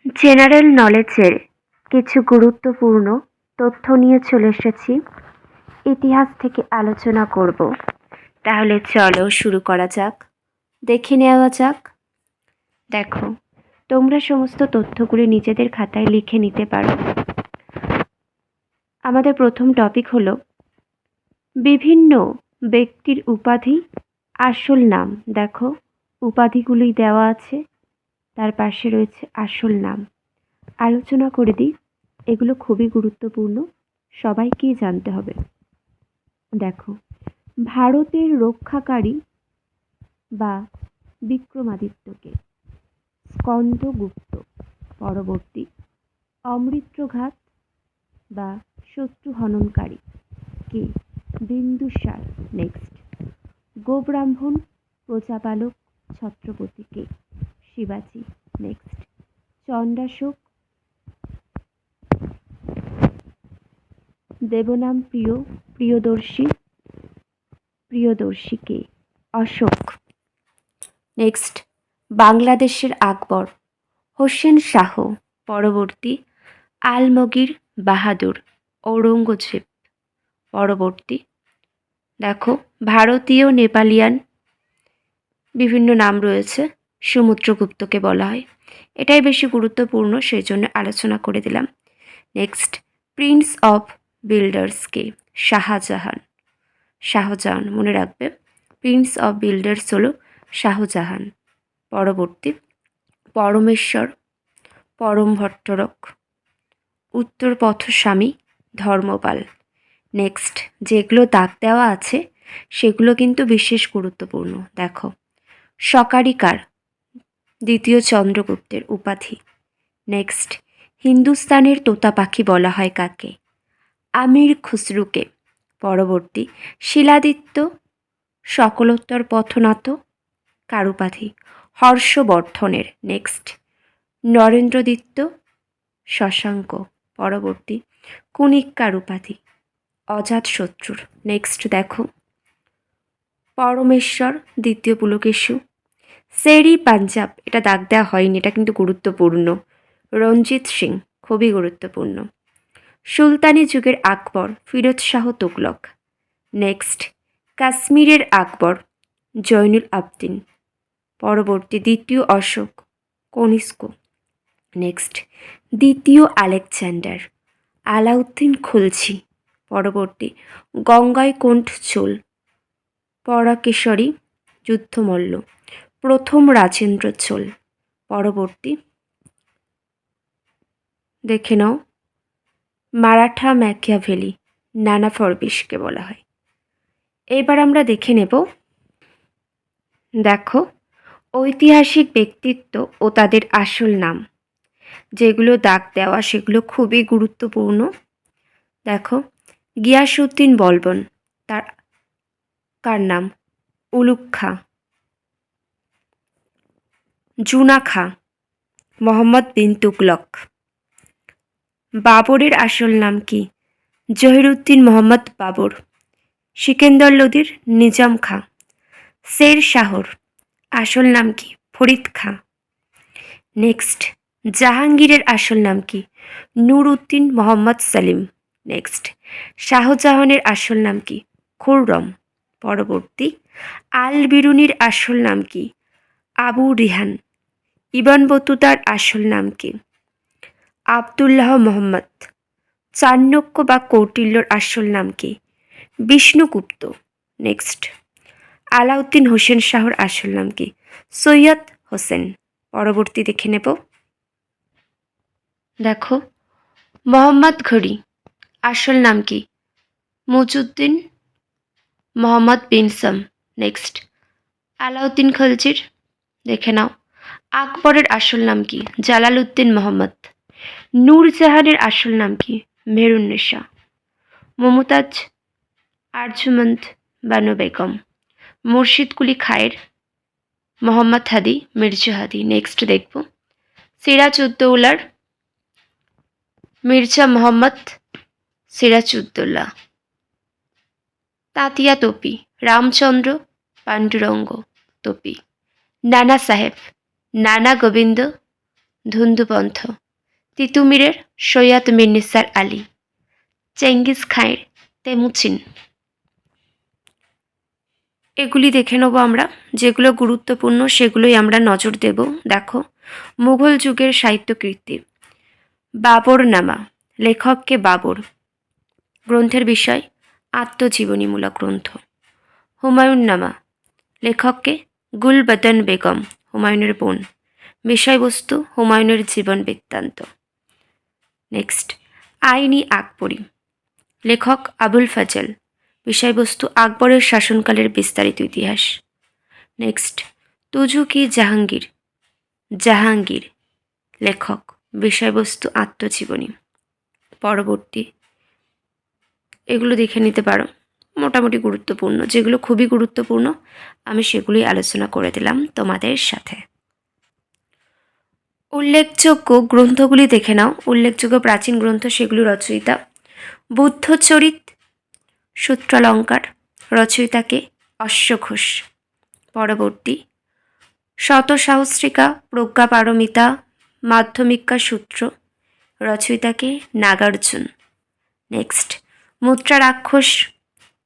General নলেজের কিছু গুরুত্বপূর্ণ তথ্য নিয়ে চলে এসেছি। ইতিহাস থেকে আলোচনা করব। তাহলে চলো শুরু করা যাক। দেখে নেওয়া যাক। দেখো, তোমরা সমস্ত তথ্যগুলি নিজেদের খাতায় লিখে নিতে পারো। আমাদের প্রথম টপিক হলো বিভিন্ন ব্যক্তির উপাধি, আসল নাম। দেখো, উপাধিগুলি দেওয়া আছে, তার পাশে রয়েছে আসল নাম। আলোচনা করে দিই, এগুলো খুবই গুরুত্বপূর্ণ, সবাইকেই জানতে হবে। দেখো, ভারতের রক্ষাকারী বা বিক্রমাদিত্যকে স্কন্দগুপ্ত। পরবর্তী, অমৃত্রঘাত বা শত্রু হননকারী কে? বিন্দুসার। নেক্সট, গোব্রাহ্মণ প্রজাপালক ছত্রপতি কে? শিবাজি। নেক্সট, চণ্ডাশোক দেবনাম প্রিয়দর্শী কে? অশোক। নেক্সট, বাংলাদেশের আকবর হোসেন শাহ। পরবর্তী, আলমগীর বাহাদুর ঔরঙ্গজেব। পরবর্তী, দেখো, ভারতীয় নেপালিয়ান বিভিন্ন নাম রয়েছে, সমুদ্রগুপ্তকে বলা হয়। এটাই বেশি গুরুত্বপূর্ণ, সেই জন্য আলোচনা করে দিলাম। নেক্সট, প্রিন্স অফ বিল্ডার্সকে? শাহজাহান মনে রাখবে, প্রিন্স অফ বিল্ডার্স হলো শাহজাহান। পরবর্তী, পরমেশ্বর পরম ভট্টরক উত্তর পথস্বামী ধর্মপাল। নেক্সট, যেগুলো দাগ দেওয়া আছে সেগুলো কিন্তু বিশেষ গুরুত্বপূর্ণ। দেখো, সকারিকার দ্বিতীয় চন্দ্রগুপ্তের উপাধি। নেক্সট, হিন্দুস্তানের তোতা পাখি বলা হয় কাকে? আমির খুসরুকে। পরবর্তী, শিলাদিত্য সকলোত্তর পথনাথ কার উপাধি? হর্ষবর্ধনের। নেক্সট, নরেন্দ্রদিত্য শশাঙ্ক। পরবর্তী, কুনিক্কার উপাধি? অজাতশত্রুর। নেক্সট দেখো, পরমেশ্বর দ্বিতীয় পুলকেশু। শেরি পাঞ্জাব, এটা দাগ দেওয়া হয়নি, এটা কিন্তু গুরুত্বপূর্ণ। রঞ্জিত সিং, খুবই গুরুত্বপূর্ণ। সুলতানি যুগের আকবর ফিরোজ শাহ তুগলক। নেক্সট, কাশ্মীরের আকবর জৈনুল আবদিন। পরবর্তী, দ্বিতীয় অশোক কনিষ্ক। নেক্সট, দ্বিতীয় আলেকজান্ডার আলাউদ্দিন খুলছি। পরবর্তী, গঙ্গাইকোণ্ঠ চোল পরাকেশরী যুদ্ধমল্ল প্রথম রাজেন্দ্র চোল। পরবর্তী, দেখে নাও, মারাঠা ম্যাকিয়াভেলি নানা ফরবিশকে বলা হয়। এবার আমরা দেখে নেব, দেখো, ঐতিহাসিক ব্যক্তিত্ব ও তাদের আসল নাম। যেগুলো দাগ দেওয়া সেগুলো খুবই গুরুত্বপূর্ণ। দেখো, গিয়াসউদ্দিন বলবন, তার কার নাম? উলুগ খাঁ। জুনা খাঁ মোহাম্মদ বিন তুগলক। বাবরের আসল নাম কি? জহিরুদ্দিন মোহাম্মদ বাবর। সিকেন্দর লোদির নিজাম খাঁ। শের শাহর আসল নাম কি? ফরিদ খাঁ। নেক্সট, জাহাঙ্গীরের আসল নাম কি? নূর উদ্দিন মোহাম্মদ সেলিম। নেক্সট, শাহজাহানের আসল নাম কি? খুররম। পরবর্তী, আল বিরুনির আসল নাম কি? আবু রিহান। ইবন বতুতার আসল নাম কি? আবদুল্লাহ মোহাম্মদ। চাণক্য বা কৌটিল্যর আসল নাম কি? বিষ্ণুগুপ্ত। নেক্সট, আলাউদ্দিন হোসেন শাহর আসল নাম কি? সৈয়দ হোসেন। পরবর্তী দেখে নেব, দেখো, মোহাম্মদ ঘড়ি আসল নাম কি? মুজুদ্দিন মোহাম্মদ বিনসাম। নেক্সট, আলাউদ্দিন খলজির, দেখে নাও। আকবরের আসল নাম কি? জালালউদ্দিন মোহাম্মদ। নূরজাহানের আসল নাম কি? মেহেরুন্নেসা। মমতাজ আরজুমন্দ বানু বেগম। মুর্শিদ কুলি খায়ের মোহাম্মদ হাদি মির্জা হাদি। নেক্সট দেখব, সিরাজউদ্দৌলার মির্জা মোহাম্মদ সিরাজউদ্দৌলা। তাতিয়া তোপি রামচন্দ্র পাণ্ডুরঙ্গ তোপি। নানা সাহেব নানা গোবিন্দ ধুন্দুপন্থ, তিতুমিরের সৈয়দ মির্নিসার আলী, চেঙ্গিস খাঁয়ের তেমুচিন। এগুলি দেখে নেব আমরা, যেগুলো গুরুত্বপূর্ণ সেগুলোই আমরা নজর দেব। দেখো, মুঘল যুগের সাহিত্য কীর্তি, বাবরনামা, লেখককে বাবর, গ্রন্থের বিষয় আত্মজীবনীমূলক গ্রন্থ। হুমায়ুন্নামা, লেখককে গুলবদন বেগম, হুমায়ুনের বোন, বিষয়বস্তু হুমায়ুনের জীবন বৃত্তান্ত। নেক্সট, আইনি আকবরী, লেখক আবুল ফজল, বিষয়বস্তু আকবরের শাসনকালের বিস্তারিত ইতিহাস। নেক্সট, তুজু কি জাহাঙ্গীর, জাহাঙ্গীর, লেখক, বিষয়বস্তু আত্মজীবনী। পরবর্তী, এগুলো দেখে নিতে পারো, মোটামুটি গুরুত্বপূর্ণ। যেগুলো খুবই গুরুত্বপূর্ণ আমি সেগুলোই আলোচনা করে দিলাম তোমাদের সাথে। উল্লেখযোগ্য গ্রন্থগুলি দেখে নাও। উল্লেখযোগ্য প্রাচীন গ্রন্থ, সেগুলি রচয়িতা বুদ্ধচরিত, সূত্রালঙ্কার, রচয়িতাকে অশ্বঘোষ। পরবর্তী, শতসহস্রিকা, প্রজ্ঞাপারমিতা, মাধ্যমিকা সূত্র, রচয়িতাকে নাগার্জুন। নেক্সট, মুদ্রা রাক্ষস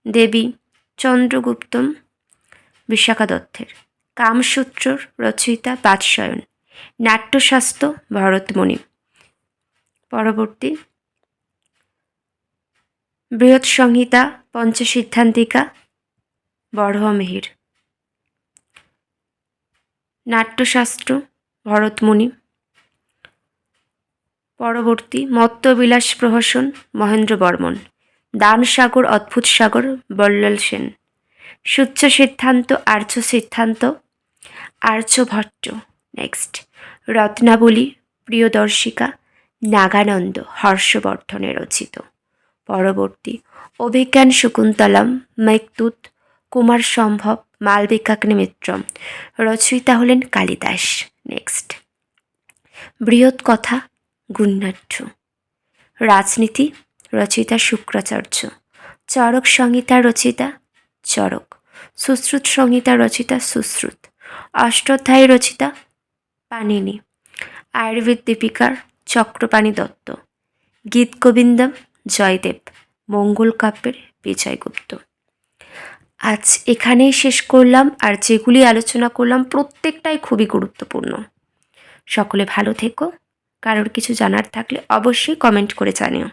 দেবী চন্দ্রগুপ্তম, বিশাখা দত্তের। কামসূত্র, রচয়িতা বাৎসায়ন। নাট্যশাস্ত্র ভরতমণি। পরবর্তী, বৃহৎ সংহিতা পঞ্চসিদ্ধান্তিকা বরহমিহির। নাট্যশাস্ত্র ভরতমণি। পরবর্তী, মত্তবিলাস প্রহসন মহেন্দ্র বর্মন। দানসাগর অদ্ভুত সাগর বল্লাল সেন। সূচ্য সিদ্ধান্ত আর্য সিদ্ধান্ত আর্যভট্ট। নেক্সট, রত্নাবলী প্রিয়দর্শিকা নাগানন্দ হর্ষবর্ধনে রচিত। পরবর্তী, অভিজ্ঞান শকুন্তলম মেঘদূত কুমার সম্ভব মালবিকাগ্নিমিত্রম, রচয়িতা হলেন কালিদাস। নেক্সট, বৃহৎ কথা গুণনাট্য। রাজনীতি, রচয়িতা শুক্রাচার্য। চরক সংহিতার রচয়িতা চরক। সুশ্রুত সংহিতার রচয়িতা সুশ্রুত। অষ্টাধ্যায়ী রচয়িতা পাণিনি। আয়ুর্বেদ দীপিকার চক্রপাণি দত্ত। গীতগোবিন্দম জয়দেব। মঙ্গল কাব্যের বিজয়গুপ্ত। আজ এখানেই শেষ করলাম। আর যেগুলি আলোচনা করলাম প্রত্যেকটাই খুবই গুরুত্বপূর্ণ। সকলে ভালো থেকো। কারোর কিছু জানার থাকলে অবশ্যই কমেন্ট করে জানিও।